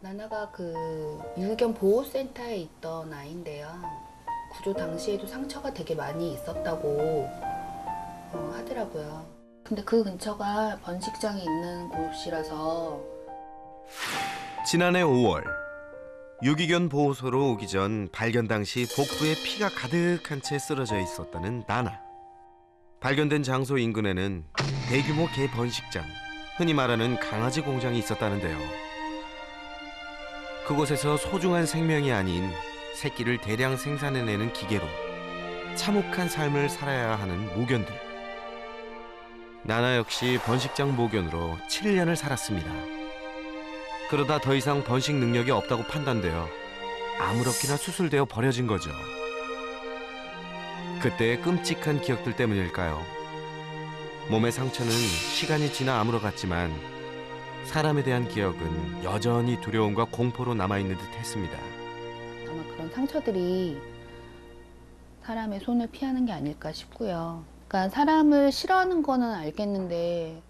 나나가 그 유기견 보호센터에 있던 아이인데요. 구조 당시에도 상처가 되게 많이 있었다고 하더라고요. 근데 그 근처가 번식장이 있는 곳이라서. 지난해 5월 유기견 보호소로 오기 전 발견 당시 복부에 피가 가득한 채 쓰러져 있었다는 나나. 발견된 장소 인근에는 대규모 개 번식장, 흔히 말하는 강아지 공장이 있었다는데요. 그곳에서 소중한 생명이 아닌 새끼를 대량 생산해내는 기계로 참혹한 삶을 살아야 하는 모견들. 나나 역시 번식장 모견으로 7년을 살았습니다. 그러다 더 이상 번식 능력이 없다고 판단되어 아무렇게나 수술되어 버려진 거죠. 그때의 끔찍한 기억들 때문일까요? 몸의 상처는 시간이 지나 아물어갔지만 사람에 대한 기억은 여전히 두려움과 공포로 남아있는 듯 했습니다. 아마 그런 상처들이 사람의 손을 피하는 게 아닐까 싶고요. 그러니까 사람을 싫어하는 거는 알겠는데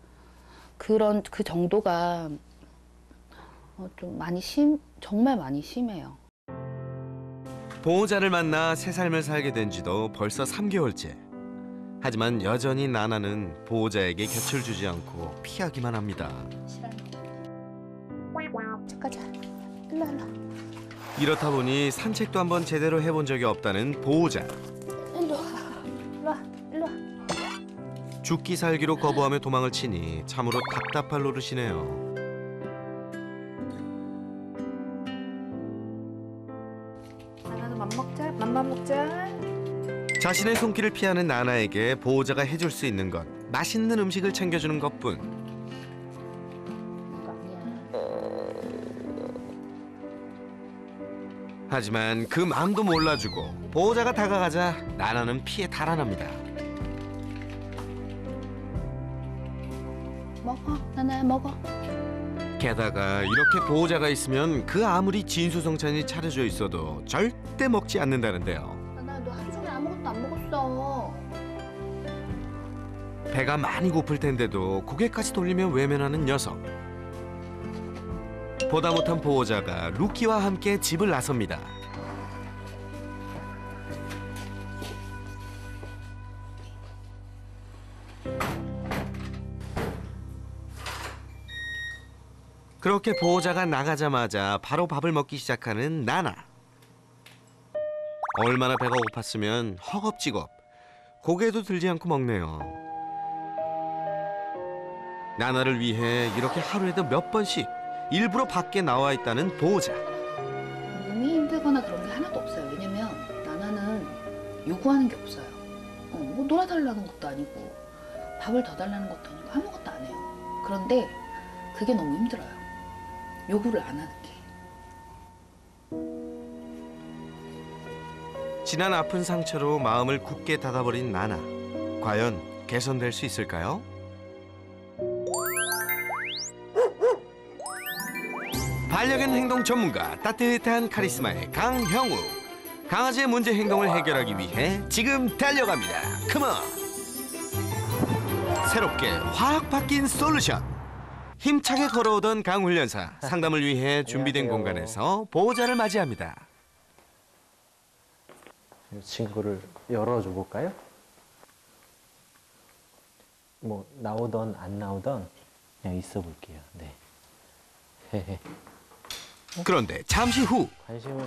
그 정도가 좀 정말 많이 심해요. 보호자를 만나 새 삶을 살게 된 지도 벌써 3개월째. 하지만 여전히 나나는 보호자에게 곁을 주지 않고 피하기만 합니다. 가자. 일로 와. 이렇다 보니 산책도 한번 제대로 해본 적이 없다는 보호자. 일로 와. 일로 와. 죽기 살기로 거부하며 도망을 치니 참으로 답답할 노릇이네요. 나나도 맘만 먹자. 자신의 손길을 피하는 나나에게 보호자가 해줄 수 있는 건 맛있는 음식을 챙겨주는 것뿐. 하지만 그 마음도 몰라주고 보호자가 다가가자 나나는 피해 달아납니다. 먹어. 나나야 먹어. 게다가 이렇게 보호자가 있으면 그 아무리 진수성찬이 차려져 있어도 절대 먹지 않는다는데요. 나나야 너 하루 종일 아무것도 안 먹었어. 배가 많이 고플 텐데도 고개까지 돌리며 외면하는 녀석. 보다 못한 보호자가 루키와 함께 집을 나섭니다. 그렇게 보호자가 나가자마자 바로 밥을 먹기 시작하는 나나. 얼마나 배가 고팠으면 허겁지겁 고개도 들지 않고 먹네요. 나나를 위해 이렇게 하루에도 몇 번씩 일부러 밖에 나와 있다는 보호자. 몸이 힘들거나 그런 게 하나도 없어요. 왜냐면 나나는 요구하는 게 없어요. 뭐 놀아달라는 것도 아니고 밥을 더 달라는 것도 아니고 아무것도 안 해요. 그런데 그게 너무 힘들어요. 요구를 안 하는 게. 지난 아픈 상처로 마음을 굳게 닫아버린 나나. 과연 개선될 수 있을까요? 반려견 행동 전문가, 따뜻한 카리스마의 강형우. 강아지의 문제 행동을 해결하기 위해 지금 달려갑니다. 컴온! 새롭게 확 바뀐 솔루션. 힘차게 걸어오던 강훈련사. 상담을 위해 준비된 공간에서 보호자를 맞이합니다. 이 친구를 열어줘 볼까요? 뭐 나오던 안 나오던 그냥 있어 볼게요. 네. 그런데 잠시 후 관심을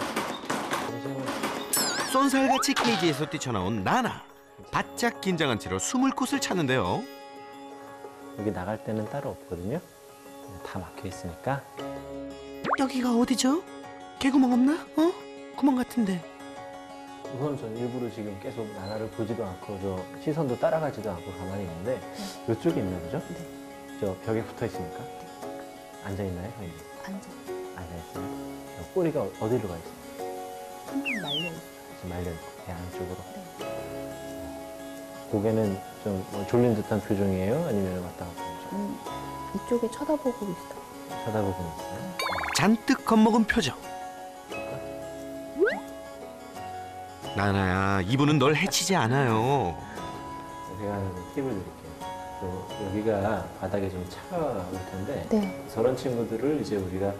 쏜살같이 케이지에서 뛰쳐나온 나나. 바짝 긴장한 채로 숨을 곳을 찾는데요. 여기 나갈 때는 따로 없거든요. 다 막혀 있으니까. 여기가 어디죠? 개구멍 없나? 구멍 같은데. 우선 전 일부러 지금 계속 나나를 보지도 않고 저 시선도 따라가지도 않고 가만히 있는데 이쪽에 있나 보죠? 네. 저 벽에 붙어 있으니까. 앉아 있나요? 앉아. 앉아 있어요. 저 꼬리가 어디로 가 있어요? 한번 말려. 지금 말려 있고 배 안쪽으로. 고개는 좀뭐 졸린 듯한 표정이에요? 아니면 왔다 갔다 하죠? 이쪽에 쳐다보고 있어. 쳐다보고 있어요. 잔뜩 겁먹은 표정. 나나야, 이분은 널 해치지 않아요. 제가 팁을 드릴게요. 여기가 바닥에 좀 차가울 텐데 네. 저런 친구들을 이제 우리가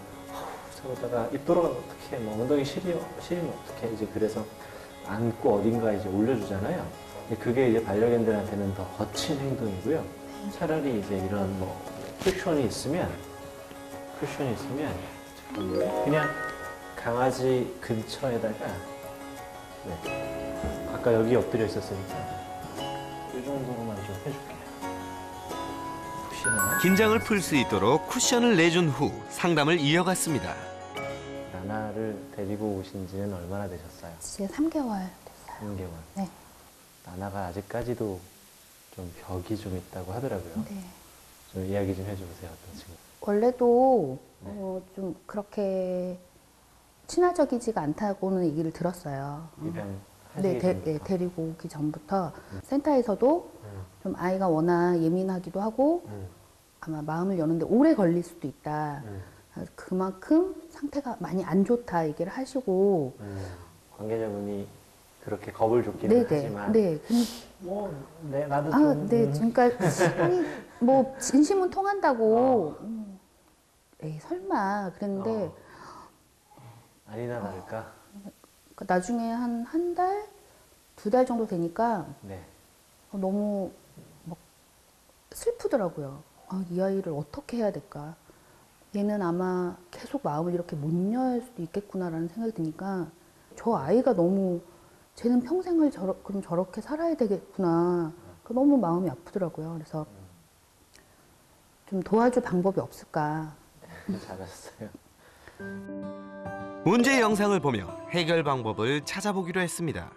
그러다가 입 돌아가면 어떡해, 뭐 엉덩이 시리면 어떡해, 이제 그래서 안고 어딘가 이제 올려주잖아요. 근데 그게 이제 반려견들한테는 더 거친 행동이고요. 차라리 이제 이런 뭐 쿠션이 있으면 잠깐만요. 그냥 강아지 근처에다가 네. 아까 여기 엎드려 있었으니까 이 정도로만 좀 해줄게요. 혹시나 긴장을 풀 수 있도록 쿠션을 내준 후 상담을 이어갔습니다. 나나를 데리고 오신 지는 얼마나 되셨어요? 지금 3개월 됐어요. 3개월. 네. 나나가 아직까지도 좀 벽이 좀 있다고 하더라고요. 네. 좀 이야기 좀 해주세요. 어떤 친구? 원래도 네. 좀 그렇게 친화적이지가 않다고는 얘기를 들었어요. 네, 데리고 오기 전부터 센터에서도 좀 아이가 워낙 예민하기도 하고 아마 마음을 여는데 오래 걸릴 수도 있다. 그만큼 상태가 많이 안 좋다 얘기를 하시고 관계자분이 그렇게 겁을 줬기는 하지만 네. 네, 나도 좀 네, 그러니까 아니, 뭐 진심은 통한다고 에이, 설마 그랬는데 아니나 다를까? 나중에 한 달, 2달 정도 되니까 네. 너무 막 슬프더라고요. 이 아이를 어떻게 해야 될까? 얘는 아마 계속 마음을 이렇게 못 열 수도 있겠구나라는 생각이 드니까 저 아이가 너무 쟤는 평생을 그럼 저렇게 살아야 되겠구나. 너무 마음이 아프더라고요. 그래서 좀 도와줄 방법이 없을까? 잘하셨어요. 문제 영상을 보며 해결 방법을 찾아보기로 했습니다.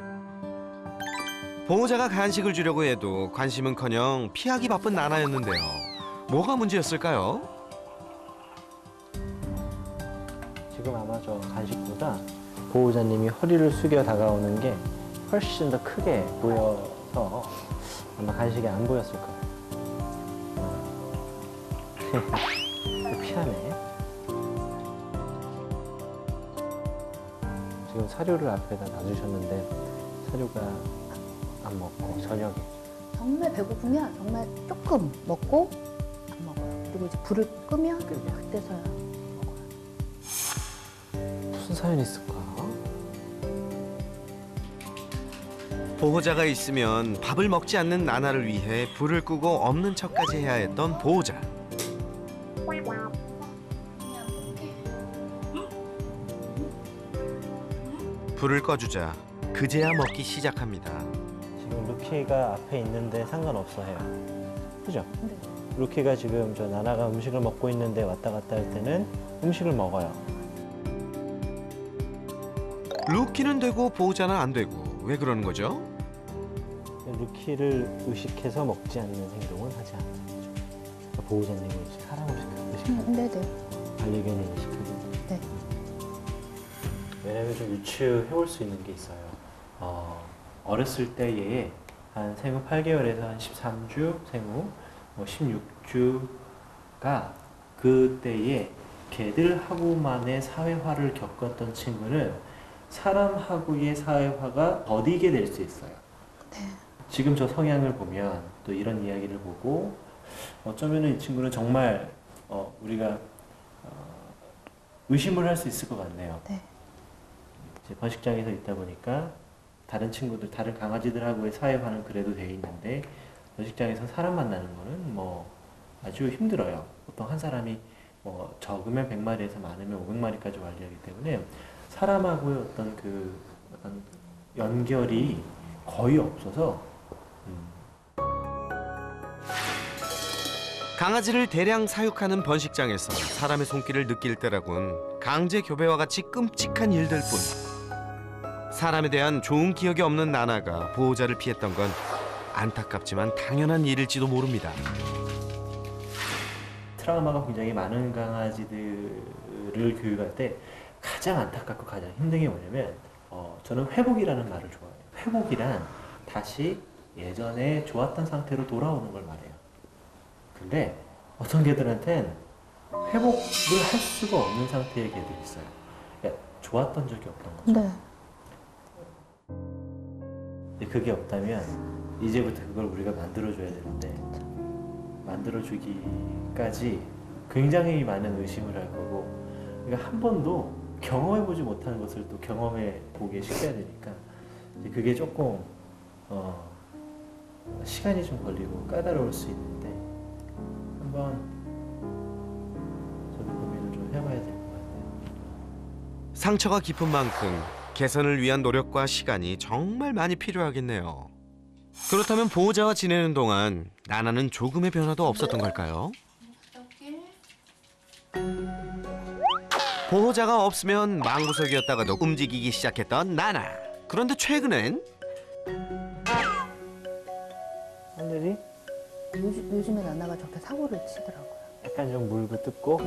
보호자가 간식을 주려고 해도 관심은커녕 피하기 바쁜 나나였는데요. 뭐가 문제였을까요? 지금 아마 저 간식보다 보호자님이 허리를 숙여 다가오는 게 훨씬 더 크게 보여서 아마 간식이 안 보였을 거예요. 피하네. 지금 사료를 앞에다 놔주셨는데 사료가 안 먹고 저녁에 정말 배고프면 정말 조금 먹고 안 먹어요. 그리고 이제 불을 끄면 그때서야 먹어요. 무슨 사연이 있을까? 보호자가 있으면 밥을 먹지 않는 나나를 위해 불을 끄고 없는 척까지 해야 했던 보호자. 불을 꺼주자 그제야 먹기 시작합니다. 지금 루키가 앞에 있는데 상관없어 해요. 그죠? 네. 루키가 지금 저 나나가 음식을 먹고 있는데 왔다 갔다 할 때는 음식을 먹어요. 루키는 되고 보호자는 안 되고 왜 그러는 거죠? 루키를 의식해서 먹지 않는 행동은 하지 않는 거죠. 그러니까 보호자님이 사람을 의식하는 네네. 반려견을 의식하는. 네. 왜냐면 좀 유추해 볼 수 있는 게 있어요. 어렸을 때 얘 한 생후 8개월에서 한 13주, 생후 뭐 16주가 그때에 개들하고만의 사회화를 겪었던 친구는 사람하고의 사회화가 더디게 될 수 있어요. 네. 지금 저 성향을 보면 또 이런 이야기를 보고 어쩌면 이 친구는 정말 우리가 의심을 할 수 있을 것 같네요. 네. 이제 번식장에서 있다 보니까 다른 친구들, 다른 강아지들하고의 사회화는 그래도 돼 있는데 번식장에서 사람 만나는 거는 뭐 아주 힘들어요. 보통 한 사람이 뭐 적으면 100마리에서 많으면 500마리까지 관리하기 때문에 사람하고의 어떤 그 약간 연결이 거의 없어서 강아지를 대량 사육하는 번식장에서 사람의 손길을 느낄 때라곤 강제 교배와 같이 끔찍한 일들 뿐. 사람에 대한 좋은 기억이 없는 나나가 보호자를 피했던 건 안타깝지만 당연한 일일지도 모릅니다. 트라우마가 굉장히 많은 강아지들을 교육할 때 가장 안타깝고 가장 힘든 게 뭐냐면 저는 회복이라는 말을 좋아해요. 회복이란 다시 예전에 좋았던 상태로 돌아오는 걸 말해요. 근데 어떤 개들한텐 회복을 할 수가 없는 상태의 개들이 있어요. 그러니까 좋았던 적이 없던 거죠. 네. 근데 그게 없다면 이제부터 그걸 우리가 만들어줘야 되는데 만들어주기까지 굉장히 많은 의심을 할 거고 그러니까 한 번도 경험해보지 못하는 것을 또 경험해 보게 시켜야 되니까 이제 그게 조금 시간이 좀 걸리고 까다로울 수 있는데 한번 저도 고민을 좀 해봐야 될 것 같아요. 상처가 깊은 만큼 개선을 위한 노력과 시간이 정말 많이 필요하겠네요. 그렇다면 보호자와 지내는 동안 나나는 조금의 변화도 없었던 걸까요? 보호자가 없으면 망구석이었다가도 움직이기 시작했던 나나. 그런데 최근엔 하늘이 요즘에 나나가 저렇게 사고를 치더라고요. 약간 좀 물고 뜯고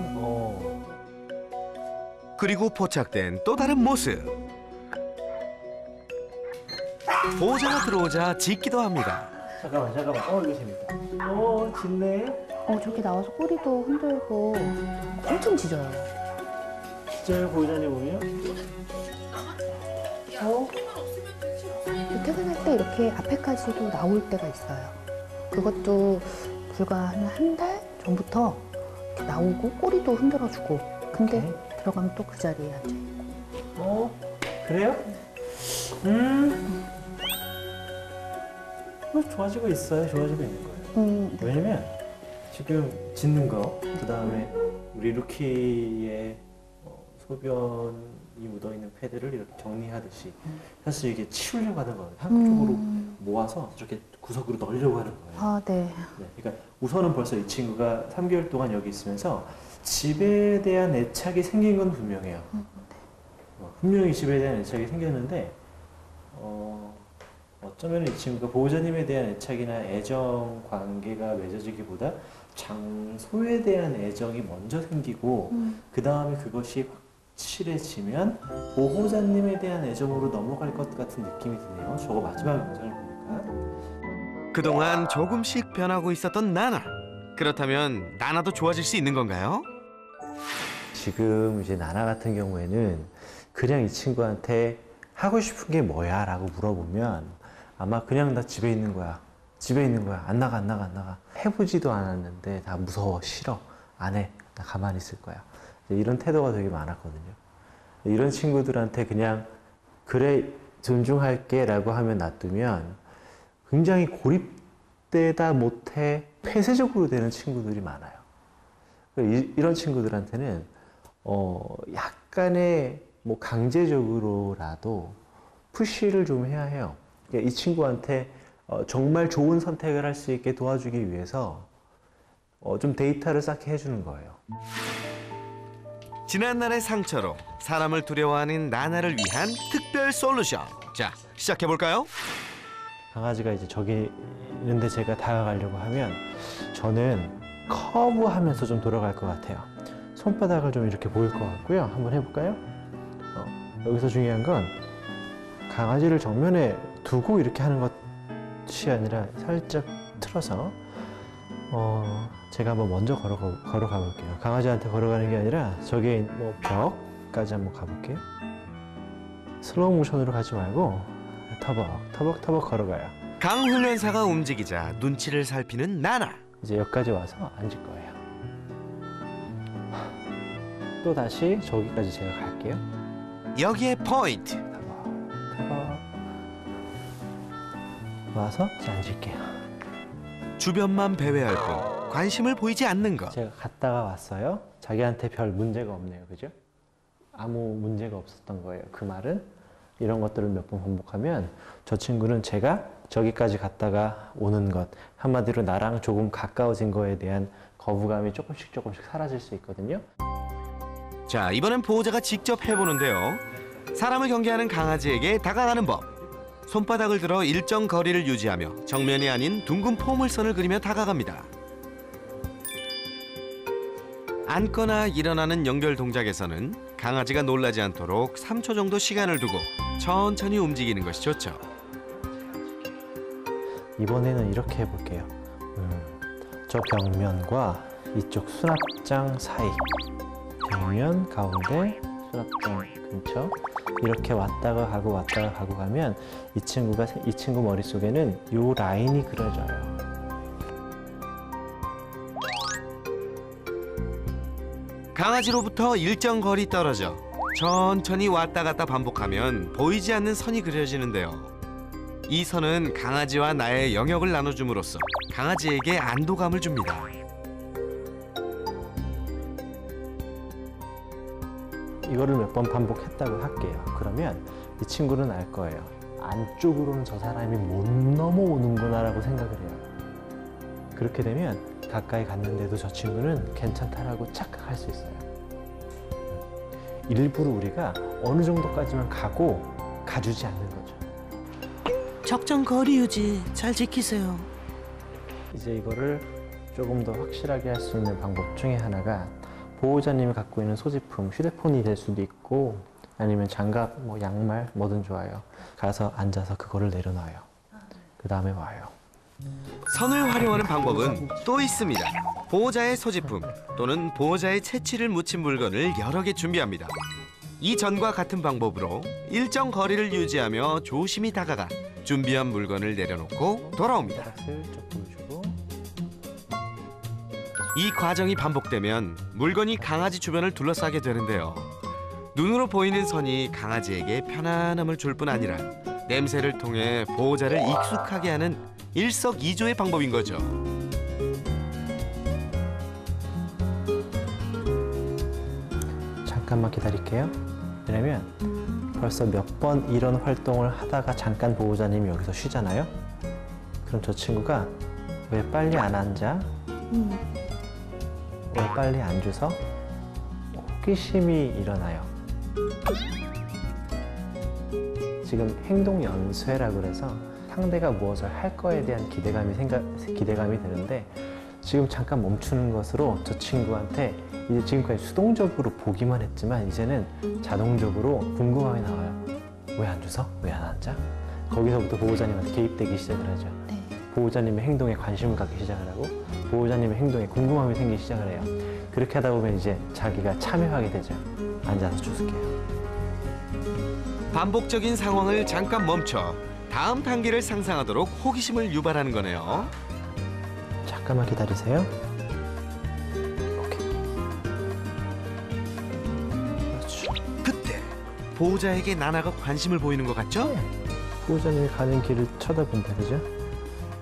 그리고 포착된 또 다른 모습. 보호자가 들어오자 짖기도 합니다. 잠깐만 이거 재밌다. 짖네. 저렇게 나와서 꼬리도 흔들고 엄청 짖어요. 진짜요? 보호자님 보면? 퇴근할 때 이렇게 앞에까지도 나올 때가 있어요. 그것도 불과 한 달 전부터 이렇게 나오고 꼬리도 흔들어주고. 근데 들어가면 또 그 자리에 앉아있고. 그래요? 좋아지고 있어요. 좋아지고 있는 거예요. 네. 왜냐면 지금 짖는 거, 그 다음에 우리 루키의 소변이 묻어있는 패드를 이렇게 정리하듯이 사실 이게 치우려고 하는 거예요. 한쪽으로 모아서 저렇게 구석으로 넣으려고 하는 거예요. 아, 네. 그러니까 우선은 벌써 이 친구가 3개월 동안 여기 있으면서 집에 대한 애착이 생긴 건 분명해요. 분명히 집에 대한 애착이 생겼는데 어쩌면 이 친구가 보호자님에 대한 애착이나 애정 관계가 맺어지기보다 장소에 대한 애정이 먼저 생기고 그 다음에 그것이 확실해지면 보호자님에 대한 애정으로 넘어갈 것 같은 느낌이 드네요. 저거 마지막 영상을 보니까. 그동안 조금씩 변하고 있었던 나나. 그렇다면 나나도 좋아질 수 있는 건가요? 지금 이제 나나 같은 경우에는 그냥 이 친구한테 하고 싶은 게 뭐야? 라고 물어보면 아마 그냥 나 집에 있는 거야. 집에 있는 거야. 안 나가, 안 나가, 안 나가. 해보지도 않았는데 다 무서워, 싫어. 안 해. 나 가만히 있을 거야. 이런 태도가 되게 많았거든요. 이런 친구들한테 그냥 그래, 존중할게 라고 하면 놔두면 굉장히 고립되다 못해 폐쇄적으로 되는 친구들이 많아요. 이런 친구들한테는 약간의 뭐 강제적으로라도 푸시를 좀 해야 해요. 이 친구한테 정말 좋은 선택을 할 수 있게 도와주기 위해서 좀 데이터를 쌓게 해주는 거예요. 지난날의 상처로 사람을 두려워하는 나나를 위한 특별 솔루션. 자, 시작해볼까요? 강아지가 이제 저기 있는데 제가 다가가려고 하면 저는 커브하면서 좀 돌아갈 것 같아요. 손바닥을 좀 이렇게 보일 것 같고요. 한번 해볼까요? 여기서 중요한 건 강아지를 정면에 두고 이렇게 하는 것이 아니라 살짝 틀어서 제가 한번 먼저 걸어가 볼게요. 강아지한테 걸어가는 게 아니라 저기 뭐 벽까지 한번 가볼게요. 슬로우 모션으로 가지 말고 터벅터벅 걸어가요. 강훈련사가 움직이자 눈치를 살피는 나나. 이제 여기까지 와서 앉을 거예요. 또 다시 저기까지 제가 갈게요. 여기에 포인트. 터벅 와서 이제 앉을게요. 주변만 배회할 뿐 관심을 보이지 않는 것. 제가 갔다가 왔어요. 자기한테 별 문제가 없네요. 그죠? 아무 문제가 없었던 거예요. 그 말은 이런 것들을 몇 번 반복하면 저 친구는 제가 저기까지 갔다가 오는 것, 한마디로 나랑 조금 가까워진 거에 대한 거부감이 조금씩 사라질 수 있거든요. 자, 이번엔 보호자가 직접 해보는데요. 사람을 경계하는 강아지에게 다가가는 법. 손바닥을 들어 일정 거리를 유지하며 정면이 아닌 둥근 포물선을 그리며 다가갑니다. 앉거나 일어나는 연결 동작에서는 강아지가 놀라지 않도록 3초 정도 시간을 두고 천천히 움직이는 것이 좋죠. 이번에는 이렇게 해볼게요. 저 벽면과 이쪽 수납장 사이, 벽면 가운데 수납장 근처 이렇게 왔다가 가고 가면 이 친구 머릿속에는 이 라인이 그려져요. 강아지로부터 일정 거리 떨어져 천천히 왔다 갔다 반복하면 보이지 않는 선이 그려지는데요. 이 선은 강아지와 나의 영역을 나눠줌으로써 강아지에게 안도감을 줍니다. 이거를 몇 번 반복했다고 할게요. 그러면 이 친구는 알 거예요. 안쪽으로는 저 사람이 못 넘어오는구나라고 생각을 해요. 그렇게 되면 가까이 갔는데도 저 친구는 괜찮다라고 착각할 수 있어요. 일부러 우리가 어느 정도까지만 가주지 않는 거죠. 적정 거리 유지 잘 지키세요. 이제 이거를 조금 더 확실하게 할 수 있는 방법 중에 하나가 보호자님이 갖고 있는 소지품, 휴대폰이 될 수도 있고 아니면 장갑, 뭐 양말 뭐든 좋아요. 가서 앉아서 그거를 내려놔요. 그 다음에 와요. 선을 활용하는 방법은 또 있습니다. 보호자의 소지품 또는 보호자의 채취를 묻힌 물건을 여러 개 준비합니다. 이전과 같은 방법으로 일정 거리를 유지하며 조심히 다가가 준비한 물건을 내려놓고 돌아옵니다. 슬쩍 보여주고. 이 과정이 반복되면 물건이 강아지 주변을 둘러싸게 되는데요. 눈으로 보이는 선이 강아지에게 편안함을 줄 뿐 아니라 냄새를 통해 보호자를 익숙하게 하는 일석이조의 방법인 거죠. 잠깐만 기다릴게요. 왜냐면 벌써 몇 번 이런 활동을 하다가 잠깐 보호자님이 여기서 쉬잖아요. 그럼 저 친구가 왜 빨리 안 앉아? 왜 빨리 안 줘서? 호기심이 일어나요. 지금 행동 연쇄라고 그래서 상대가 무엇을 할 거에 대한 기대감이 드는데 지금 잠깐 멈추는 것으로 저 친구한테 이제 지금까지 수동적으로 보기만 했지만 이제는 자동적으로 궁금함이 나와요. 왜 안 줘서? 왜 안 앉아? 거기서부터 보호자님한테 개입되기 시작을 하죠. 네. 보호자님의 행동에 관심을 갖기 시작을 하고 보호자님의 행동에 궁금함이 생기기 시작을 해요. 그렇게 하다 보면 이제 자기가 참여하게 되죠. 앉아서 줄게요. 반복적인 상황을 잠깐 멈춰 다음 단계를 상상하도록 호기심을 유발하는 거네요. 잠깐만 기다리세요. 오케이. 그렇죠. 그때 보호자에게 나나가 관심을 보이는 것 같죠? 보호자님이 가는 길을 쳐다본다, 그죠?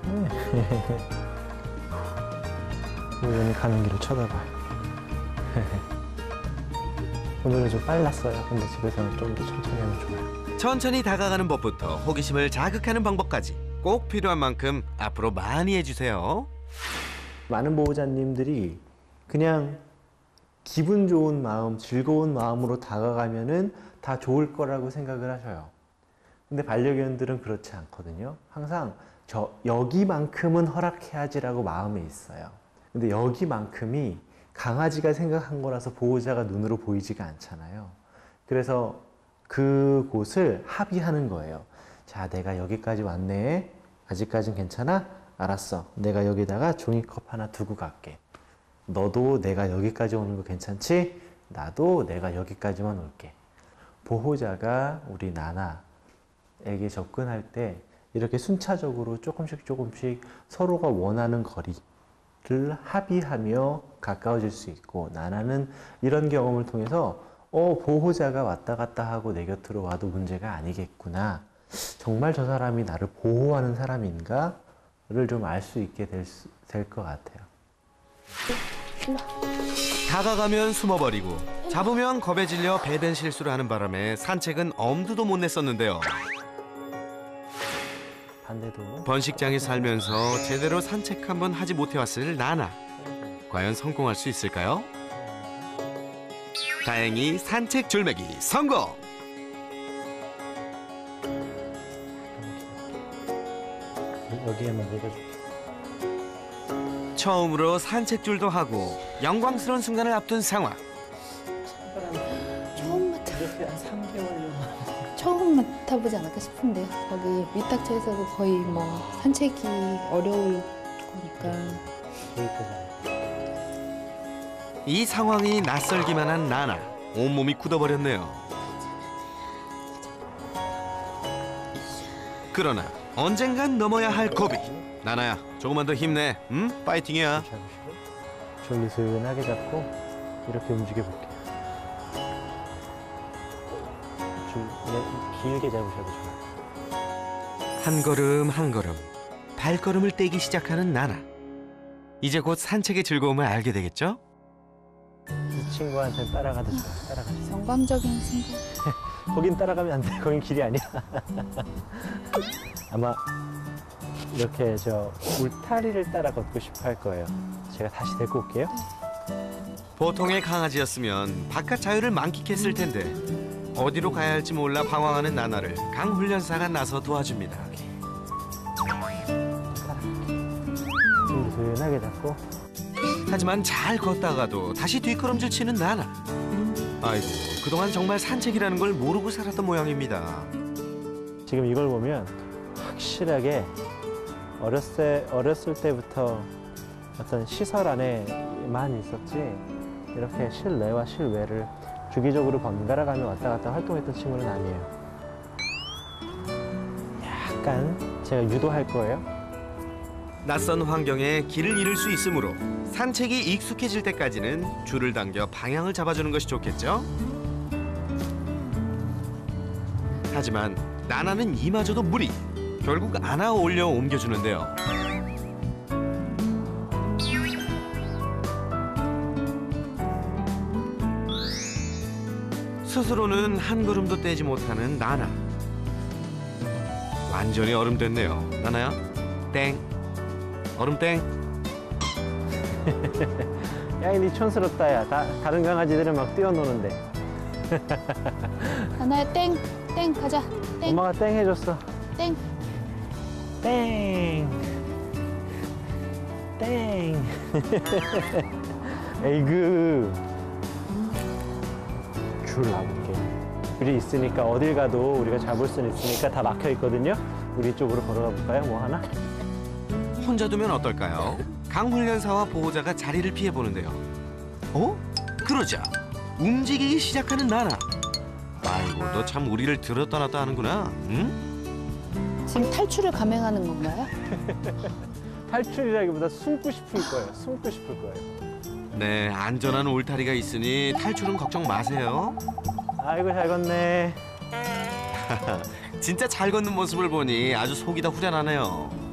네. 보호자님이 가는 길을 쳐다봐요. 오늘은 좀 빨랐어요. 근데 집에서는 좀 더 천천히 하면 좋아요. 천천히 다가가는 법부터 호기심을 자극하는 방법까지 꼭 필요한 만큼 앞으로 많이 해주세요. 많은 보호자님들이 그냥 기분 좋은 마음, 즐거운 마음으로 다가가면은 다 좋을 거라고 생각을 하셔요. 근데 반려견들은 그렇지 않거든요. 항상 여기만큼은 허락해야지라고 마음에 있어요. 근데 여기만큼이 강아지가 생각한 거라서 보호자가 눈으로 보이지가 않잖아요. 그래서 그곳을 합의하는 거예요. 자, 내가 여기까지 왔네. 아직까진 괜찮아? 알았어. 내가 여기다가 종이컵 하나 두고 갈게. 너도 내가 여기까지 오는 거 괜찮지? 나도 내가 여기까지만 올게. 보호자가 우리 나나에게 접근할 때 이렇게 순차적으로 조금씩 서로가 원하는 거리를 합의하며 가까워질 수 있고, 나나는 이런 경험을 통해서 보호자가 왔다 갔다 하고 내 곁으로 와도 문제가 아니겠구나. 정말 저 사람이 나를 보호하는 사람인가를 좀 알 수 있게 될 것 같아요. 다가가면 숨어버리고 잡으면 겁에 질려 배변 실수를 하는 바람에 산책은 엄두도 못 냈었는데요. 반대도. 번식장에 살면서 제대로 산책 한번 하지 못해왔을 나나. 과연 성공할 수 있을까요? 다행히 산책 줄매기 성공! 여기에만 내려줄게. 처음으로 산책줄도 하고 영광스러운 순간을 앞둔 상황. 처음 맡아보지 않을까 싶은데요. 거기 위탁처에서도 거의 뭐 산책이 어려울 거니까. 이 상황이 낯설기만 한 나나. 온몸이 굳어버렸네요. 그러나 언젠간 넘어야 할 고비. 나나야, 조금만 더 힘내. 응? 파이팅이야. 잡으시고 졸리스근하게 잡고 이렇게 움직여 볼게요. 줄 길게 잡으셔도 좋아요. 한 걸음 한 걸음 발걸음을 떼기 시작하는 나나. 이제 곧 산책의 즐거움을 알게 되겠죠? 이 친구한테는 따라가도 좋아요. 따라가도. 영광적인 친구. 거긴 따라가면 안 돼. 거긴 길이 아니야. 아마 이렇게 저 울타리를 따라 걷고 싶어 할 거예요. 제가 다시 데리고 올게요. 보통의 강아지였으면 바깥 자유를 만끽했을 텐데 어디로 가야 할지 몰라 방황하는 나나를 강훈련사가 나서 도와줍니다. 든든하게 잡고. 하지만 잘 걷다가도 다시 뒷걸음질 치는 나나. 아이고, 그동안 정말 산책이라는 걸 모르고 살았던 모양입니다. 지금 이걸 보면 확실하게 어렸을 때부터 어떤 시설 안에만 있었지 이렇게 실내와 실외를 주기적으로 번갈아 가며 왔다 갔다 활동했던 친구는 아니에요. 약간 제가 유도할 거예요. 낯선 환경에 길을 잃을 수 있으므로 산책이 익숙해질 때까지는 줄을 당겨 방향을 잡아주는 것이 좋겠죠? 하지만 나나는 이마저도 무리. 결국 안아 올려 옮겨주는데요. 스스로는 한 걸음도 떼지 못하는 나나. 완전히 얼음 됐네요. 나나야, 땡. 얼음 땡. 야, 니 촌스럽다, 야. 다른 강아지들은 막 뛰어노는데. 하나야 땡. 땡 가자. 땡. 엄마가 땡 해줬어. 땡. 땡. 땡. 에이그. 줄 놔볼게. 줄이 있으니까 어딜 가도 우리가 잡을 수는 있으니까 다 막혀 있거든요. 우리 쪽으로 걸어가 볼까요? 뭐 하나? 혼자 두면 어떨까요? 강훈련사와 보호자가 자리를 피해보는데요. 어? 그러자 움직이기 시작하는 나나. 아이고, 너 참 우리를 들었다 놨다 하는구나. 응? 지금 탈출을 감행하는 건가요? 탈출이라기보다 숨고 싶을 거예요. 숨고 싶을 거예요. 네, 안전한 울타리가 있으니 탈출은 걱정 마세요. 아이고, 잘 걷네. 진짜 잘 걷는 모습을 보니 아주 속이 다 후련하네요.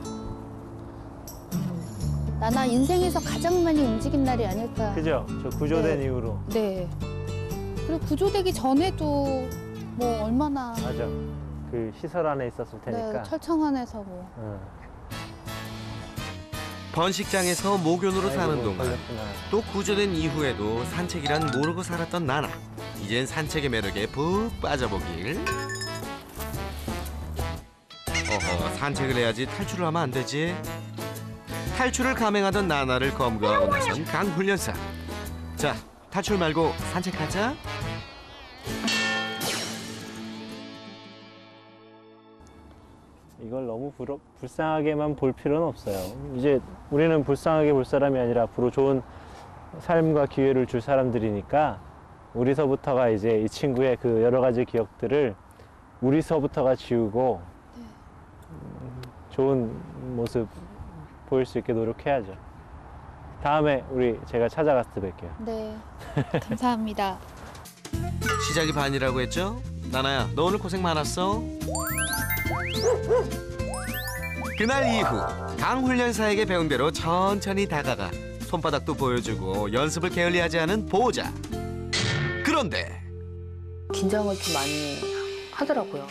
나나 인생에서 가장 많이 움직인 날이 아닐까. 그죠? 저 구조된 네. 이후로. 네. 그리고 구조되기 전에도 뭐 얼마나 맞아. 그 시설 안에 있었을 테니까. 네, 철청 안에서 뭐. 응. 번식장에서 모견으로 사는 아이고, 동안 걸렸구나. 또 구조된 이후에도 산책이란 모르고 살았던 나나. 이젠 산책의 매력에 푹 빠져보길. 어허, 산책을 해야지 탈출을 하면 안 되지. 탈출을 감행하던 나나를 검거하고 나선 강훈련사. 자, 탈출 말고 산책하자. 이걸 너무 불쌍하게만 볼 필요는 없어요. 이제 우리는 불쌍하게 볼 사람이 아니라 앞으로 좋은 삶과 기회를 줄 사람들이니까 우리서부터가 이제 이 친구의 그 여러 가지 기억들을 우리서부터가 지우고 좋은 모습 보일 수 있게 노력해야죠. 다음에 제가 찾아갔을 때 뵐게요. 네. 감사합니다. 시작이 반이라고 했죠? 나나야, 너 오늘 고생 많았어. 그날 이후 강훈련사에게 배운 대로 천천히 다가가 손바닥도 보여주고 연습을 게을리하지 않은 보호자. 그런데 긴장을 좀 많이 하더라고요.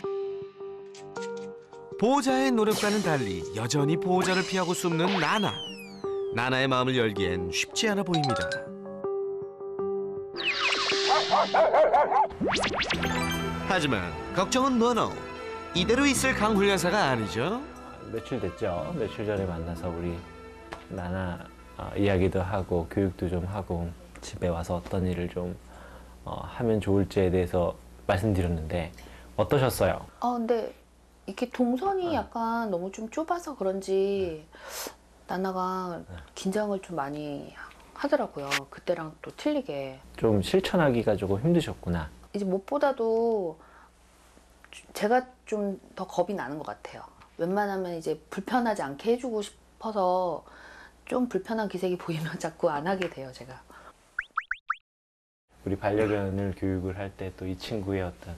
보호자의 노력과는 달리 여전히 보호자를 피하고 숨는 나나. 나나의 마음을 열기엔 쉽지 않아 보입니다. 하지만 걱정은 노노. 이대로 있을 강훈련사가 아니죠. 며칠 됐죠. 며칠 전에 만나서 우리 나나 이야기도 하고 교육도 좀 하고 집에 와서 어떤 일을 좀 하면 좋을지에 대해서 말씀드렸는데 어떠셨어요? 근데 이렇게 동선이 약간 너무 좀 좁아서 그런지 나나가 긴장을 좀 많이 하더라고요. 그때랑 또 틀리게. 좀 실천하기가 조금 힘드셨구나. 이제 무엇보다도 제가 좀 더 겁이 나는 것 같아요. 웬만하면 이제 불편하지 않게 해주고 싶어서 좀 불편한 기색이 보이면 자꾸 안 하게 돼요, 제가. 우리 반려견을 교육을 할 때 또 이 친구의 어떤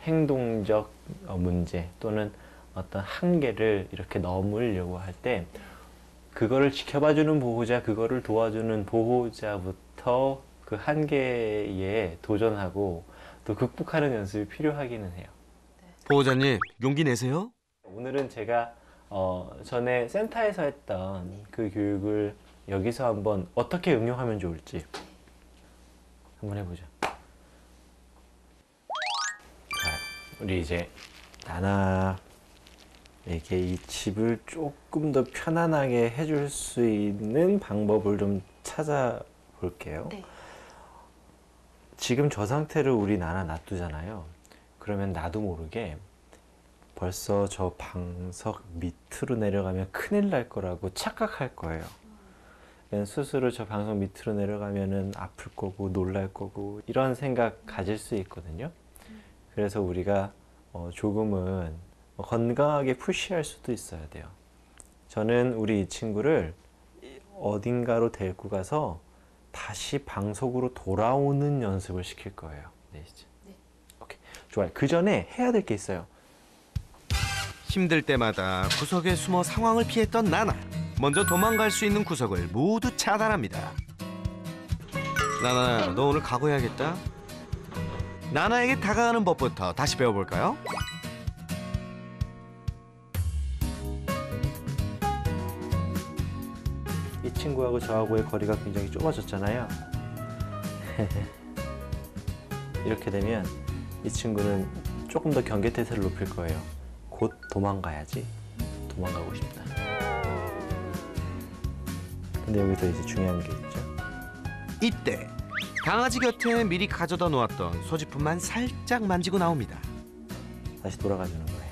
행동적 문제 또는 어떤 한계를 이렇게 넘으려고 할 때 그거를 지켜봐주는 보호자, 그거를 도와주는 보호자부터 그 한계에 도전하고 또 극복하는 연습이 필요하기는 해요. 보호자님, 용기 내세요. 오늘은 제가 전에 센터에서 했던 그 교육을 여기서 한번 어떻게 응용하면 좋을지 한번 해보죠. 좋아요. 우리 이제 나나에게 이 집을 조금 더 편안하게 해줄 수 있는 방법을 좀 찾아볼게요. 네. 지금 저 상태를 우리 나나 놔두잖아요. 그러면 나도 모르게 벌써 저 방석 밑으로 내려가면 큰일 날 거라고 착각할 거예요. 스스로 저 방석 밑으로 내려가면은 아플 거고 놀랄 거고 이런 생각 가질 수 있거든요. 그래서 우리가 조금은 건강하게 푸시할 수도 있어야 돼요. 저는 우리 이 친구를 어딘가로 데리고 가서 다시 방석으로 돌아오는 연습을 시킬 거예요. 네, 이제. 네. 오케이. 좋아요. 그 전에 해야 될 게 있어요. 힘들 때마다 구석에 숨어 상황을 피했던 나나. 먼저 도망갈 수 있는 구석을 모두 차단합니다. 나나, 너 오늘 각오해야겠다. 나나에게 다가가는 법부터 다시 배워볼까요? 이 친구하고 저하고의 거리가 굉장히 좁아졌잖아요. 이렇게 되면 이 친구는 조금 더 경계태세를 높일 거예요. 곧 도망가야지. 도망가고 싶다. 근데 여기서 이제 중요한 게 있죠. 이때 강아지 곁에 미리 가져다 놓았던 소지품만 살짝 만지고 나옵니다. 다시 돌아가주는 거예요.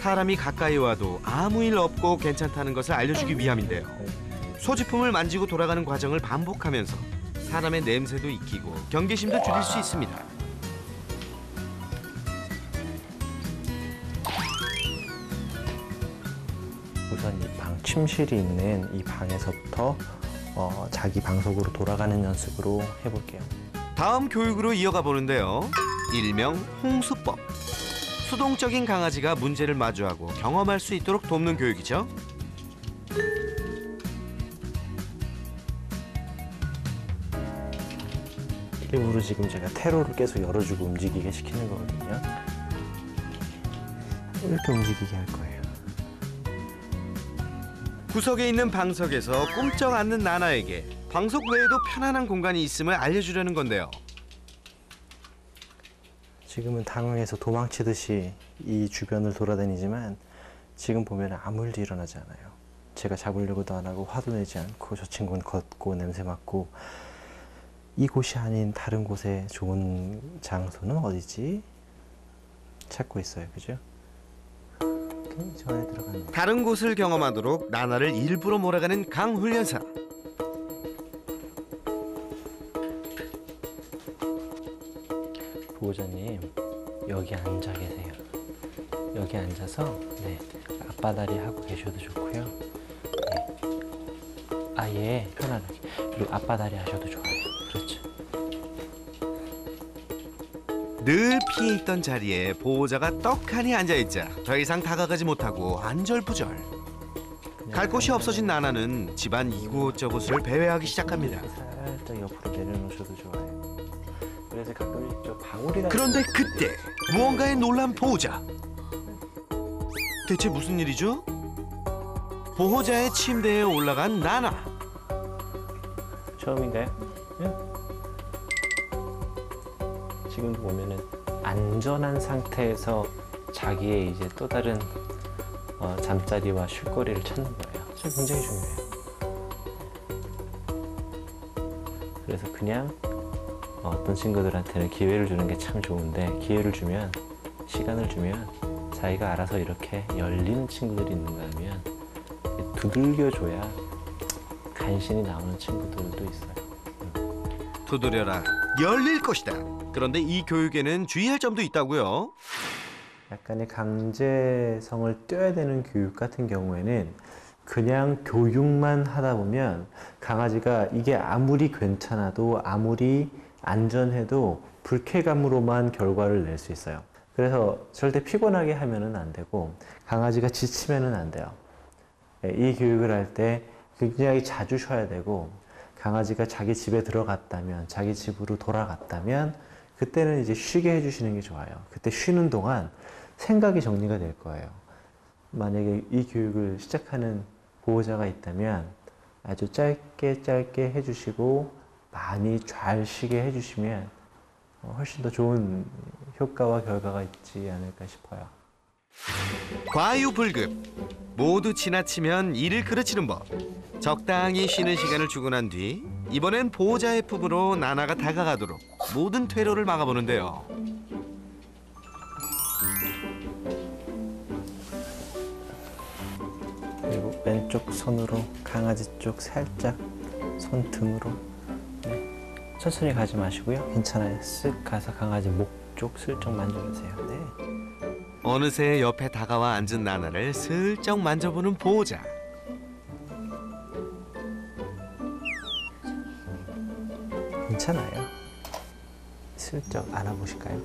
사람이 가까이 와도 아무 일 없고 괜찮다는 것을 알려주기 위함인데요. 소지품을 만지고 돌아가는 과정을 반복하면서 사람의 냄새도 익히고 경계심도 줄일 수 있습니다. 우선 이 방 침실이 있는 이 방에서부터 자기 방석으로 돌아가는 연습으로 해볼게요. 다음 교육으로 이어가 보는데요. 일명 홍수법. 수동적인 강아지가 문제를 마주하고 경험할 수 있도록 돕는 교육이죠. 일부러 지금 제가 테러를 계속 열어주고 움직이게 시키는 거거든요. 이렇게 움직이게 할 거예요. 구석에 있는 방석에서 꼼짝 않는 나나에게 방석 외에도 편안한 공간이 있음을 알려주려는 건데요. 지금은 당황해서 도망치듯이 이 주변을 돌아다니지만 지금 보면 아무 일도 일어나지 않아요. 제가 잡으려고도 안 하고 화도 내지 않고 저 친구는 걷고 냄새 맡고 이곳이 아닌 다른 곳에 좋은 장소는 어디지? 찾고 있어요. 그죠? 저 안에 들어가는 다른 곳을 경험하도록 나나를 일부러 몰아가는 강훈련사. 보호자님 여기 앉아 계세요. 여기 앉아서 네 앞바다리 하고 계셔도 좋고요. 네. 아예 편안하게 그리고 앞바다리 하셔도 좋아요. 그렇죠. 늘 피해 있던 자리에 보호자가 떡하니 앉아있자 더 이상 다가가지 못하고 안절부절. 갈 곳이 없어진 나나는 집안 이곳저곳을 배회하기 시작합니다. 살짝 옆으로 내려놓으셔도 좋아요. 그래서 가끔 저 방울이나 그런데 그때 무언가에 놀란 보호자. 대체 무슨 일이죠? 보호자의 침대에 올라간 나나. 처음인가요? 응? 지금도 보면은 안전한 상태에서 자기의 이제 또 다른 잠자리와 쉴거리를 찾는 거예요. 저 굉장히 중요해요. 그래서 그냥 어떤 친구들한테는 기회를 주는 게 참 좋은데 기회를 주면 시간을 주면 자기가 알아서 이렇게 열리는 친구들이 있는가 하면 두들겨줘야 간신히 나오는 친구들도 있어요. 두드려라 열릴 것이다. 그런데 이 교육에는 주의할 점도 있다고요. 약간의 강제성을 떼야 되는 교육 같은 경우에는 그냥 교육만 하다 보면 강아지가 이게 아무리 괜찮아도 아무리 안전해도 불쾌감으로만 결과를 낼 수 있어요. 그래서 절대 피곤하게 하면은 안 되고 강아지가 지치면은 안 돼요. 이 교육을 할 때 굉장히 자주 쉬어야 되고 강아지가 자기 집에 들어갔다면 자기 집으로 돌아갔다면 그때는 이제 쉬게 해주시는 게 좋아요. 그때 쉬는 동안 생각이 정리가 될 거예요. 만약에 이 교육을 시작하는 보호자가 있다면 아주 짧게 해주시고 많이 잘 쉬게 해주시면 훨씬 더 좋은 효과와 결과가 있지 않을까 싶어요. 과유불급. 모두 지나치면 이를 그르치는 법. 적당히 쉬는 시간을 주고 난 뒤 이번엔 보호자의 품으로 나나가 다가가도록 모든 퇴로를 막아보는데요. 그리고 왼쪽 손으로 강아지 쪽 살짝 손등으로 천천히 가지 마시고요. 괜찮아요. 쓱 가서 강아지 목 쪽 슬쩍 만져주세요. 네. 어느새 옆에 다가와 앉은 나나를 슬쩍 만져보는 보호자. 괜찮아요. 슬쩍 안아보실까요? 네.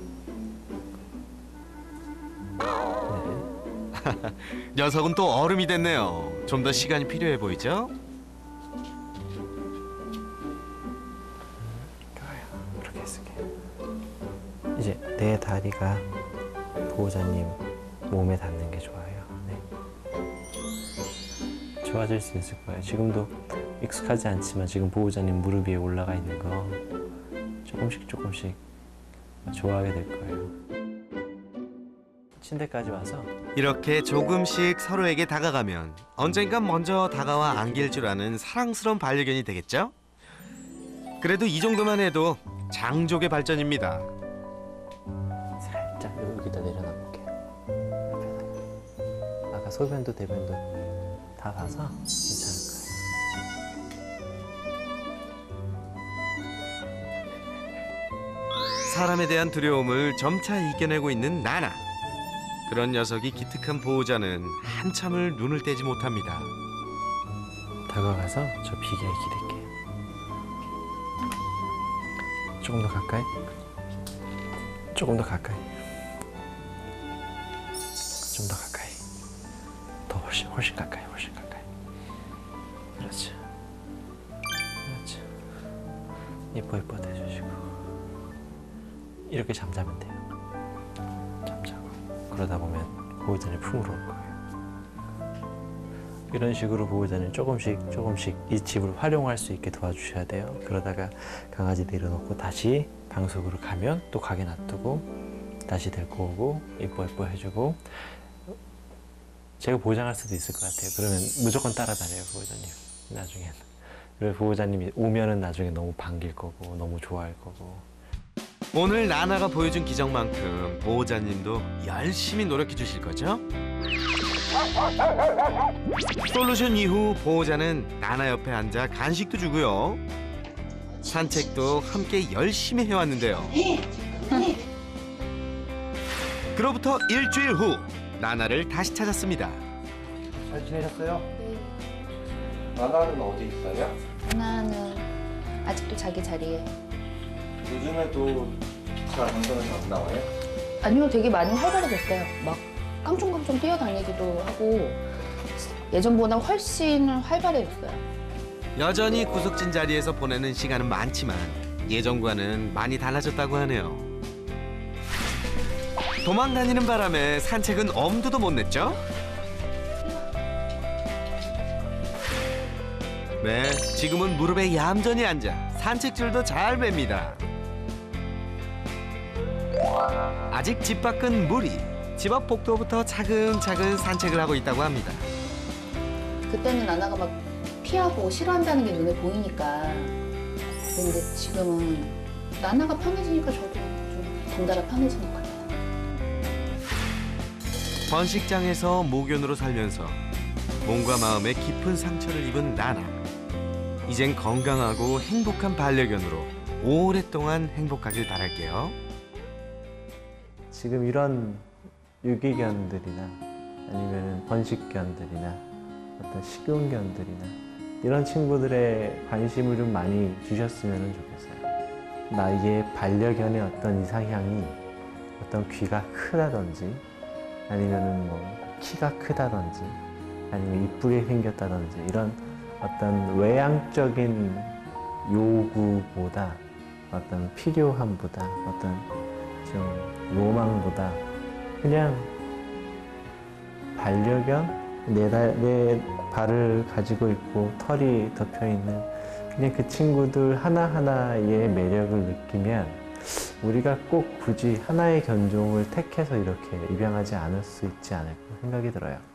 녀석은 또 얼음이 됐네요. 좀 더 시간이 필요해 보이죠? 좋아요. 그렇게 했을게요. 이제 내 다리가 보호자님 몸에 닿는 게 좋아요. 네. 좋아질 수 있을 거예요. 지금도 익숙하지 않지만 지금 보호자님 무릎 위에 올라가 있는 거 조금씩 좋아하게 될 거예요. 침대까지 와서 이렇게 조금씩 서로에게 다가가면 언젠간 먼저 다가와 안길 줄 아는 사랑스러운 반려견이 되겠죠? 그래도 이 정도만 해도 장족의 발전입니다. 살짝 여기다 내려놔볼게요. 아까 소변도 대변도 다 봐서 괜찮을 거예요. 사람에 대한 두려움을 점차 이겨내고 있는 나나. 그런 녀석이 기특한 보호자는 한참을 눈을 떼지 못합니다. 다가가서 저 비계에 기댈게요. 조금 더 가까이. 조금 더 가까이. 좀 더 가까이. 더 훨씬 가까이. 그렇죠. 이뻐 대주시고. 이렇게 잠자면 돼요. 잠자고. 그러다 보면 보호자님 품으로 올 거예요. 이런 식으로 보호자는 조금씩 이 집을 활용할 수 있게 도와주셔야 돼요. 그러다가 강아지 내려놓고 다시 방 속으로 가면 또 가게 놔두고 다시 데리고 오고 이뻐 해주고. 제가 보장할 수도 있을 것 같아요. 그러면 무조건 따라다녀요, 보호자님. 나중에는. 그리고 보호자님이 오면은 나중에 너무 반길 거고 너무 좋아할 거고. 오늘 나나가 보여준 기적만큼 보호자님도 열심히 노력해 주실 거죠? 솔루션 이후 보호자는 나나 옆에 앉아 간식도 주고요. 산책도 함께 열심히 해왔는데요. 그로부터 일주일 후 나나를 다시 찾았습니다. 잘 지내셨어요? 나나는 어디 있어요? 하나는 아직도 자기 자리에. 요즘에도 잘 당근은 안 나와요? 아니요, 되게 많이 활발해졌어요. 막 깡총깡총 뛰어다니기도 하고 예전보다 훨씬 활발해졌어요. 여전히 구석진 자리에서 보내는 시간은 많지만 예전과는 많이 달라졌다고 하네요. 도망다니는 바람에 산책은 엄두도 못 냈죠? 네, 지금은 무릎에 얌전히 앉아 산책줄도 잘 맵니다. 아직 집 밖은 무리, 집 앞 복도부터 차근차근 산책을 하고 있다고 합니다. 그때는 나나가 막 피하고 싫어한다는 게 눈에 보이니까. 근데 지금은 나나가 편해지니까 저도 좀 덩달아 편해진 것 같아요. 번식장에서 모견으로 살면서 몸과 마음에 깊은 상처를 입은 나나. 이젠 건강하고 행복한 반려견으로 오랫동안 행복하길 바랄게요. 지금 이런 유기견들이나 아니면 번식견들이나 어떤 식용견들이나 이런 친구들의 관심을 좀 많이 주셨으면 좋겠어요. 나에게 반려견의 어떤 이상향이 어떤 귀가 크다든지 아니면은 뭐 키가 크다든지 아니면 이쁘게 생겼다든지 이런 어떤 외향적인 요구보다 어떤 필요함보다 어떤 좀 로망보다 그냥 반려견 내 발을 가지고 있고 털이 덮여 있는 그냥 그 친구들 하나하나의 매력을 느끼면 우리가 꼭 굳이 하나의 견종을 택해서 이렇게 입양하지 않을 수 있지 않을까 생각이 들어요.